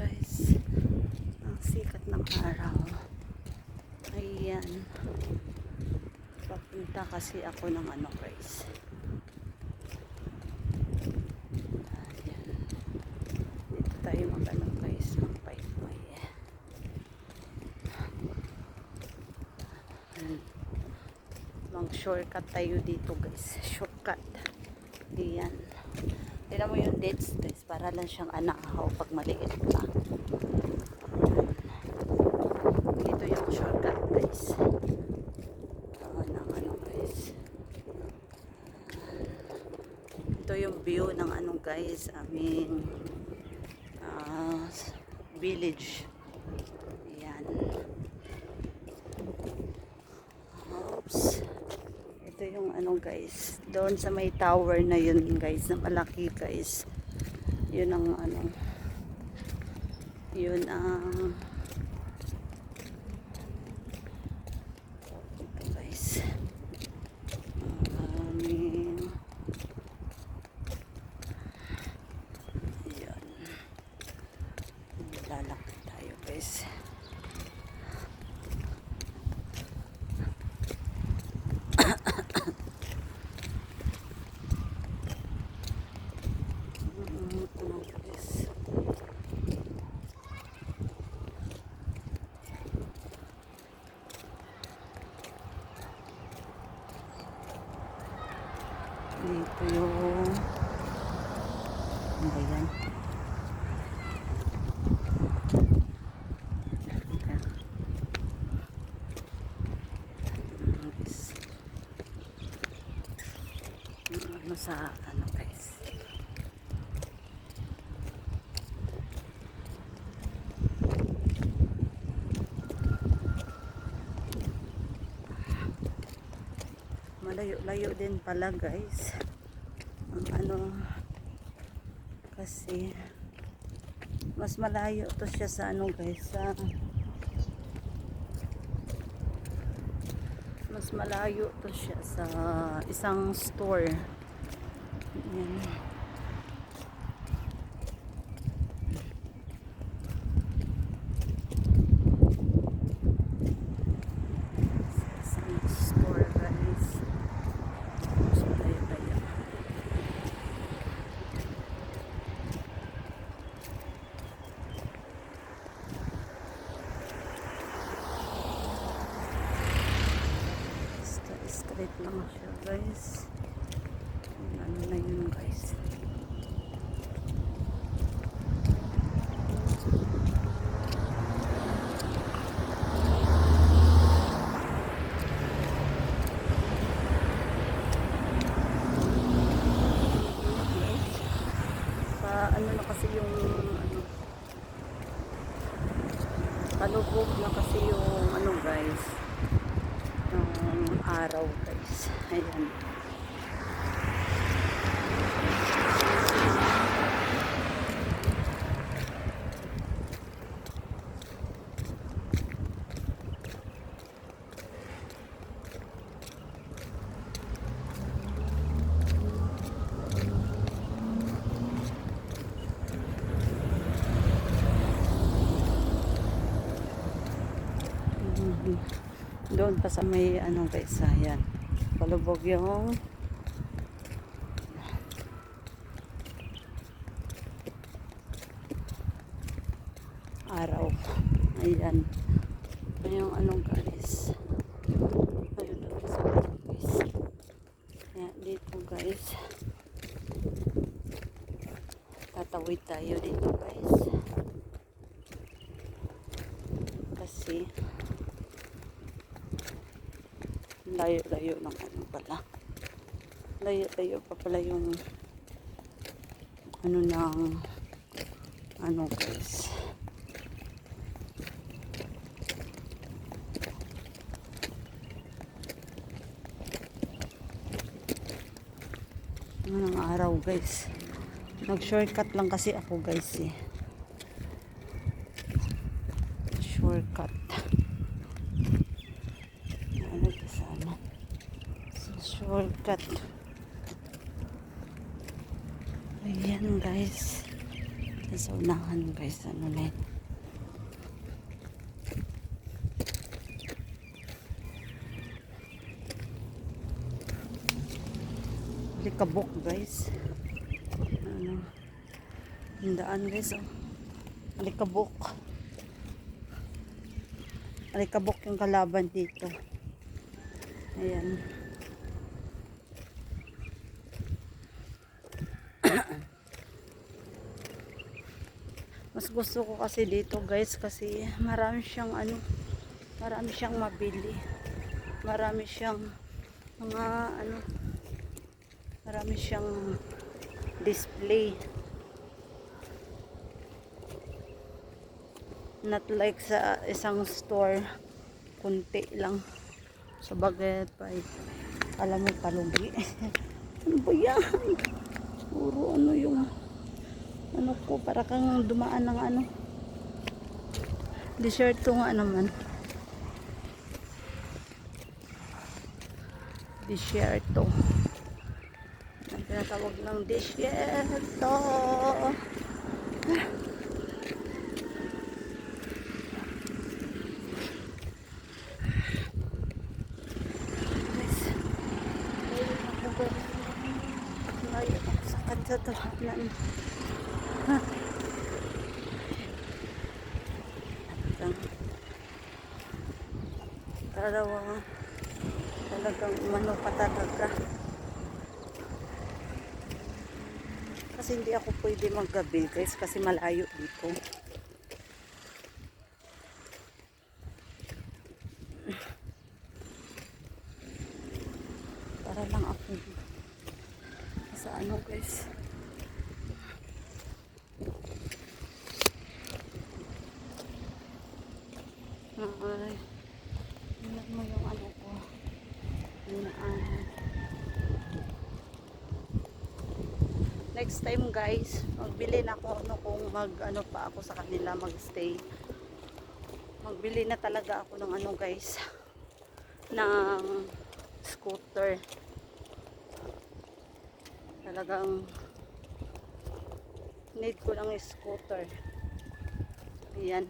guys, ang sikat ng araw. Ayan, papunta kasi ako ng ano guys. Ayan, dito tayo mag-ano guys, magpaypay. Mang shortcut tayo dito guys, shortcut. Ayan, tignan mo yung dates guys, para lang siyang anahaw pag maliit pa. Dito yung shortcut guys. Ano guys, ito yung view ng ano guys, aming village. Ayan. Oops. Ito yung ano guys, doon sa may tower na yun guys, na malaki guys. Yun ang ano, yun ang ito guys, yun, lalakad tayo guys. Dito yung ano ba yan? Ano sa ano guys, malayo-layo din pala guys ang ano, kasi mas malayo to siya sa ano guys, sa mas malayo to siya sa isang store. Yan. Isang store guys. So tayo. Straight lang siya guys. Ano na yun guys, ano na kasi yung ano, palubog na kasi yung ano guys, yung araw guys. Ayan. Doon pa sa may ano guys, ayan, palubog yung araw. Ayan, ito yung ano guys, ayun doon sa guys. Ayan, dito guys, tatawid tayo dito guys, kasi layo-layo ng ano pala, layo-layo pa pala yung ano ng ano guys. Ano ng araw guys, nag shortcut lang kasi ako guys eh, shortcut. Ano ba sana? Shortcut. Ayan guys. Sa unahan guys, ano na yun. Alikabok guys. Ano, yung daan guys, oh. Alikabok. Alikabok yung kalaban dito. Ayan. Mas gusto ko kasi dito guys kasi marami siyang ano, marami siyang mabili. Marami siyang mga ano, marami siyang display. Not like sa isang store, kunti lang. Sa Bagay pa, alam mo, palugi. Ano ba yan? Puro ano yung ano ko, para kang dumaan ng ano. Desierto nga naman. Desierto. Ang tinatawag ng desierto. Layo ako sa katotohanan. Talagang umano pa talaga. Kasi hindi ako pwede maggabi guys kasi malayo dito. Para lang ako sa ano guys. Ay, tingnan mo yung ano ko. Next time guys, magbili na ako ano kung mag-ano pa ako sa kanila, mag-stay. Magbili na talaga ako ng ano guys, ng scooter. Talagang need ko lang yung scooter. Ayan.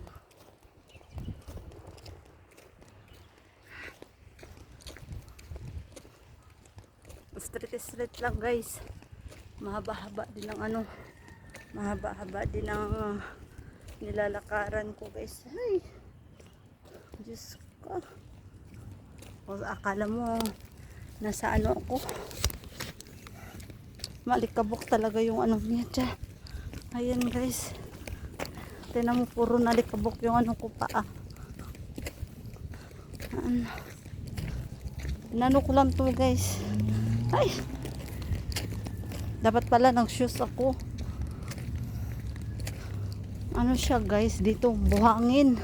Street lang guys. Mahaba-haba din ang ano. Mahaba-haba din ang nilalakaran ko guys. Ay. Diyos ko. O, akala mo nasa ano ako. Malikabok talaga yung ano niya dyan. Ayan guys. Tignan mo, puro nalikabok yung ano ko pa. Inano ko lang to guys. Ay! Dapat pala nag-shoes ako. Ano siya guys, dito buhangin.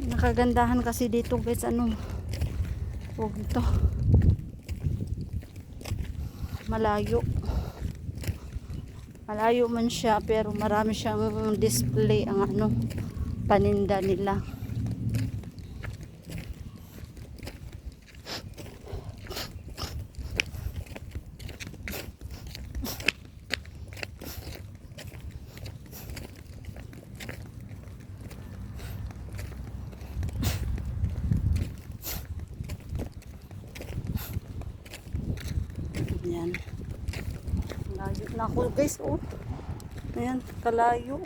Nakagandahan kasi dito guys, ano, huwag ito. Malayo. Malayo man siya pero marami siyang display ang ano, paninda nila. Ayan. Layo na ako guys, oh. Ayan, kalayo.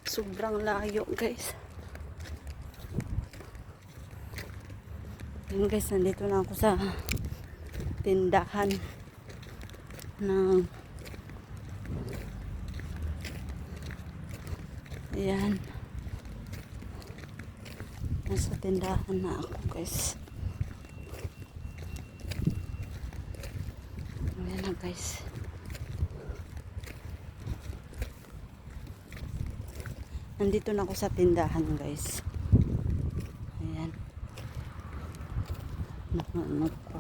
Sobrang layo guys. Ayan guys, nandito na ako sa tindahan ng ayan. Nasa tindahan na ako guys. Ayan na guys. Nandito na ako sa tindahan guys. Ayan. Ano ko.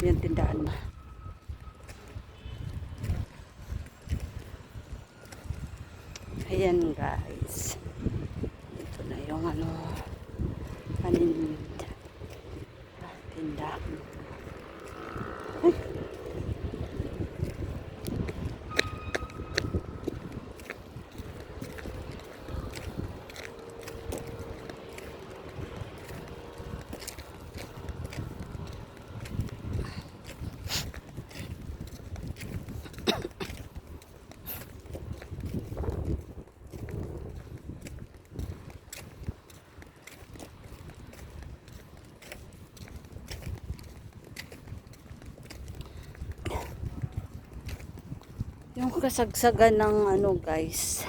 Ayan tindahan na. Ayan guys. Ito na yung ang ano, paninda. Tindahan. Ay. Yung kasagsagan ng ano guys,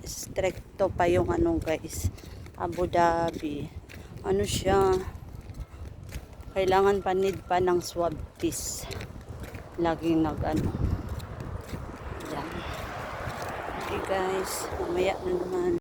stricto pa yung ano guys, Abu Dhabi. Ano siya, kailangan panid pa ng swab test. Laging nag ano. Yan. Okay guys, mamaya na naman.